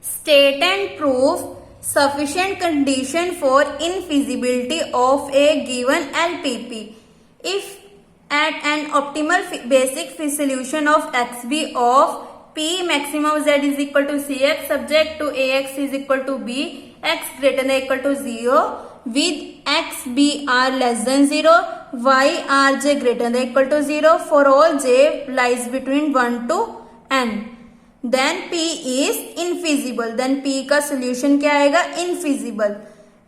State and prove sufficient condition for infeasibility of a given LPP. If at an optimal basic solution of XB of P maximum Z is equal to CX subject to AX is equal to B, X greater than equal to 0 with XBR less than 0, YRJ greater than equal to 0 for all J lies between 1 to N. Then P is infeasible. Then P का solution क्या आएगा? Infeasible.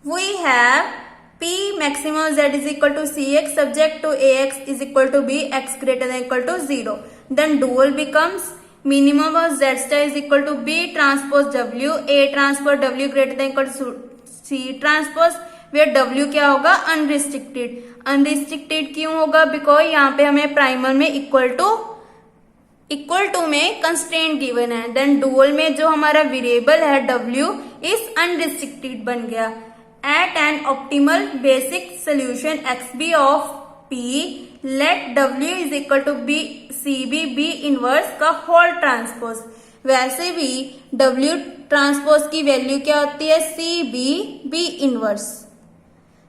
We have P maximum Z is equal to CX subject to AX is equal to B, X greater than equal to 0. Then dual becomes minimum of Z star is equal to B transpose W, A transpose W greater than equal to C transpose, where W क्या होगा? Unrestricted. Unrestricted क्यों होगा? Because यहाँ पे हमें primal में equal to में constraint given है. देन डुअल में जो हमारा वेरिएबल है W इस अनरिस्ट्रिक्टेड बन गया. At an optimal basic solution XB of P let W is equal to B CB B inverse का होल ट्रांसपोज. वैसे भी W ट्रांसपोज की वैल्यू क्या होती है? CB B inverse.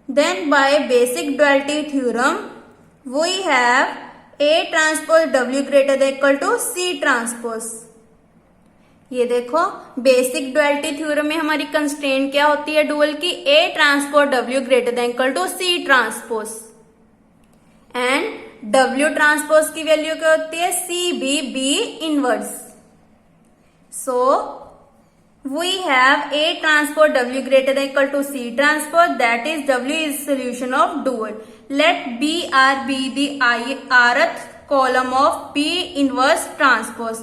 Then by basic duality theorem we have A transpose W greater than equal to C transpose. ये देखो basic duality theorem में हमारी कंस्ट्रेंट क्या होती है डुअल की? A transpose W greater than equal to C transpose. And W transpose की value क्या होती है? CB B inverse. So we have A transpose W greater than equal to C transpose, that is W is solution of dual. Let BR be the rth column of P inverse transpose.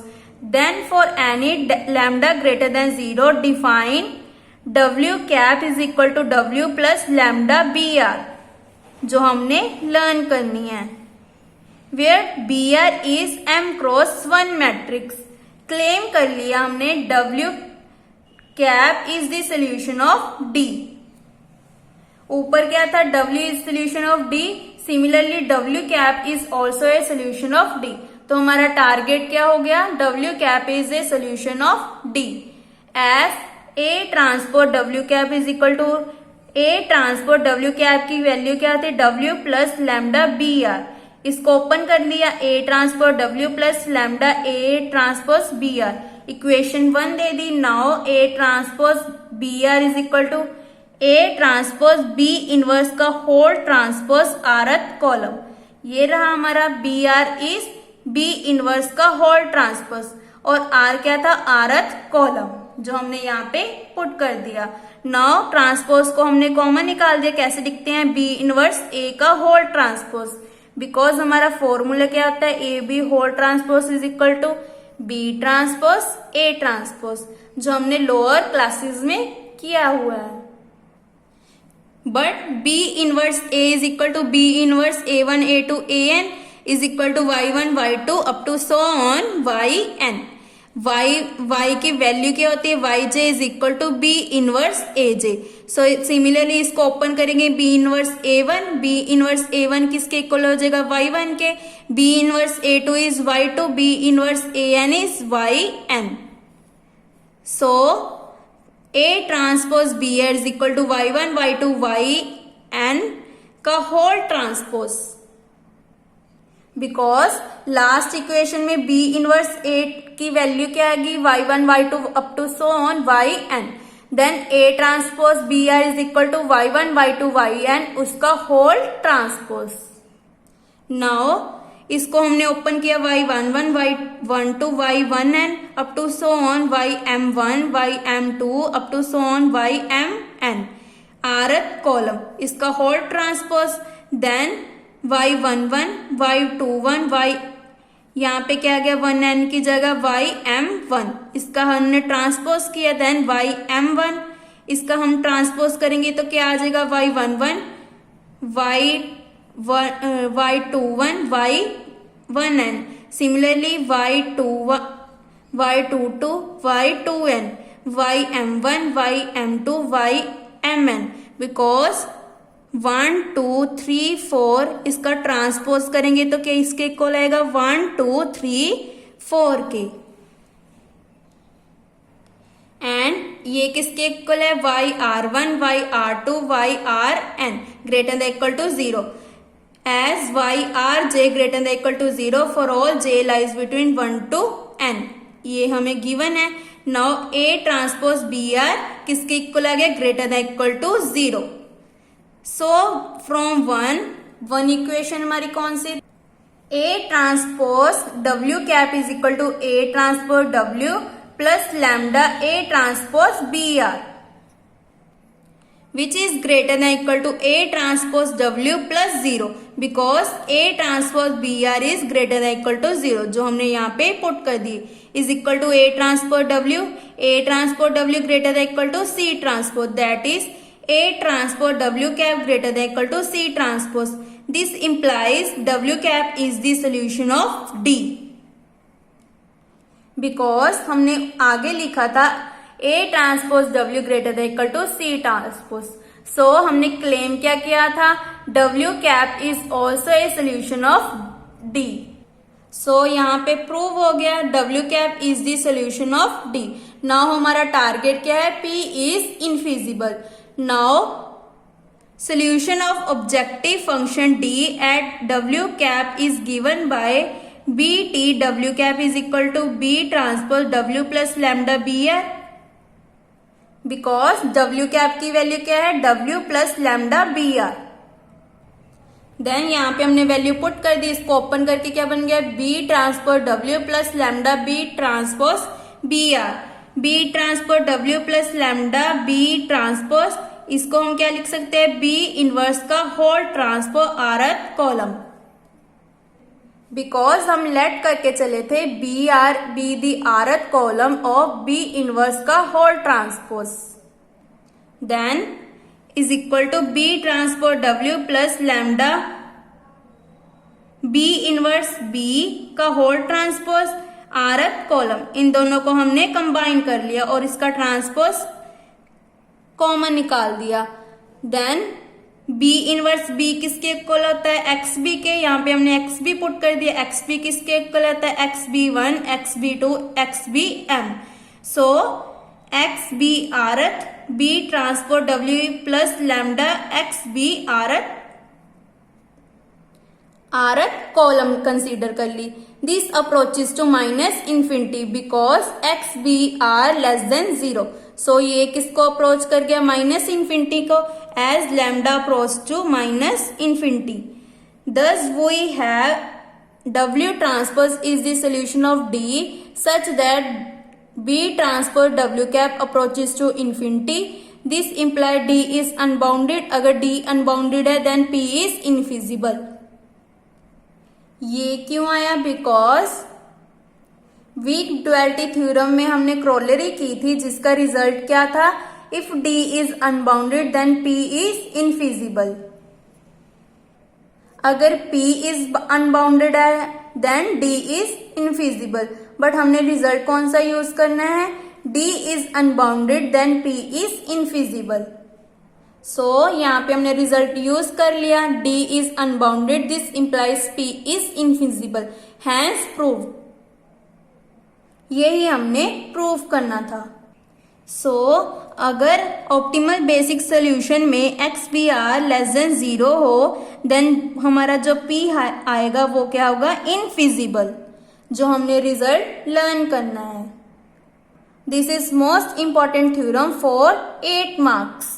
Then for any lambda greater than 0 define W cap is equal to W plus lambda BR, जो हमने learn करनी है. Where BR is M cross 1 matrix. Claim कर लिया हमने W cap is the solution of D. ऊपर क्या था? W is solution of D. Similarly W cap is also a solution of D. तो हमारा टारगेट क्या हो गया? W cap is a solution of D. If A transpose W cap is equal to A transpose W cap की value क्या थी? W plus lambda BR. इसको open कर लिया. A transpose W plus lambda A transpose BR. Equation 1 दे दी. Now A transpose BR is equal to A transpose B inverse का whole transpose rth column. ये रहा हमारा BR इज B इनवर्स का होल ट्रांसपोज और R क्या था? rth कॉलम, जो हमने यहाँ पे पुट कर दिया. नाउ ट्रांसपोज को हमने कॉमन निकाल दिया. कैसे दिखते हैं? B इनवर्स A का होल ट्रांसपोज. बिकॉज हमारा फॉर्मूला क्या होता है? AB whole transpose is equal to B transpose A transpose, जो हमने लोअर क्लासेस में किया हुआ है. But B inverse A is equal to B inverse A1 A2 AN is equal to Y1 Y2 up to so on YN. Y की value क्या होती है? YJ is equal to B inverse AJ. So similarly इसको open करेंगे. B inverse A1, B inverse A1 किसके equal हो जाएगा? Y1 के. B inverse A2 is Y2, B inverse AN is YN. So A transpose BR is equal to Y1 Y2 YN का whole transpose. Because last equation में B inverse A की value क्या आएगी? Y1 Y2 up to so on YN. Then A transpose BR is equal to Y1 Y2 YN, उसका whole transpose. Now इसको हमने open किया. Y11 Y12 Y1N up to so on YM1 YM2 up to so on YMN, rth column, इसका whole transpose. Then Y11 Y21 Y, यहाँ पे क्या गया? 1N की जगह YM1, इसका हमने ट्रांसपोज किया. देन YM1, इसका हम ट्रांसपोज करेंगे तो क्या आ जाएगा? Y11 Y21 Y1N. Similarly Y22 Y2N YM1 YM2 YMN. Because 1 2 3 4 इसका ट्रांसपोज करेंगे तो क्या इसके इक्वल आएगा? 1 2 3 4 के. एंड ये किसके इक्वल है, yr1, yr2, yn greater than equal to 0 asyrj greater than equal to 0 for all j lies between 1 to n, ये हमें गिवन है। नाउ a ट्रांसपोज br किसके इक्वल आ गया, greater than equal to 0। So from one equation हमारी कौन सी, a transpose w cap is equal to a transpose w plus lambda a transpose br which is greater than equal to a transpose w plus 0 because a transpose br is greater than equal to 0, जो हमने यहाँ पे put कर दी, is equal to a transpose w greater than equal to c transpose, that is a transpose w cap greater than equal to c transpose. This implies w cap is the solution of D because हमने आगे लिखा था A transpose W greater than equal to C transpose. So हमने claim क्या किया था, W cap is also a solution of D। So यहाँ पे प्रूव हो गया W cap is the solution of D। Now हमारा टारगेट क्या है, P is infeasible. Now solution of objective function D at W cap is given by BT W cap is equal to B transpose W plus lambda BR because W cap की value क्या है, W plus lambda BR। Then यहाँ पे हमने value put कर दी, इसको open करके क्या बन गया, B transpose W plus lambda B transpose BR, B transpose W plus lambda B transpose, इसको हम क्या लिख सकते हैं, B इनवर्स का whole transpose rth column, because हम लेट करके चले थे be the rth column of B inverse का whole transpose, then is equal to B transpose W plus lambda B inverse B का होल ट्रांसपोज rth कॉलम, इन दोनों को हमने कंबाइन कर लिया और इसका ट्रांसपोज कॉमन निकाल दिया। देन B इनवर्स B किसके इक्वल होता है, XB के, यहाँ पे हमने XB पुट कर दिया, XB किसके इक्वल होता है, XB1, XB2, XBm। So XB rth B transpose W plus lambda XB rth column consider कर ली। This approaches to minus infinity because XBr less than 0। So ये किसको अप्रोच कर गया, माइनस इंफिनिटी को, as lambda approach to minus infinity. Thus we have W transpose is the solution of D such that B transpose W cap approaches to infinity. This implies D is unbounded. अगर D unbounded है then P is infeasible. ये क्यों आया, because week duality theorem में हमने क्रोलरी की थी जिसका रिजल्ट क्या था, if D is unbounded then P is infeasible. अगर P is unbounded है then D is infeasible, but हमने रिजल्ट कौन सा यूज करना है, D is unbounded then P is infeasible. सो यहाँ पे हमने रिजल्ट यूज कर लिया, D is unbounded, this implies P is infeasible, hence proof। यही हमने प्रूव करना था। सो अगर ऑप्टिमल बेसिक सोल्यूशन में XBr लेस देन 0 हो देन हमारा जो P आएगा वो क्या होगा, इनफिजिबल, जो हमने रिजल्ट लर्न करना है। This is most important theorem for 8 marks.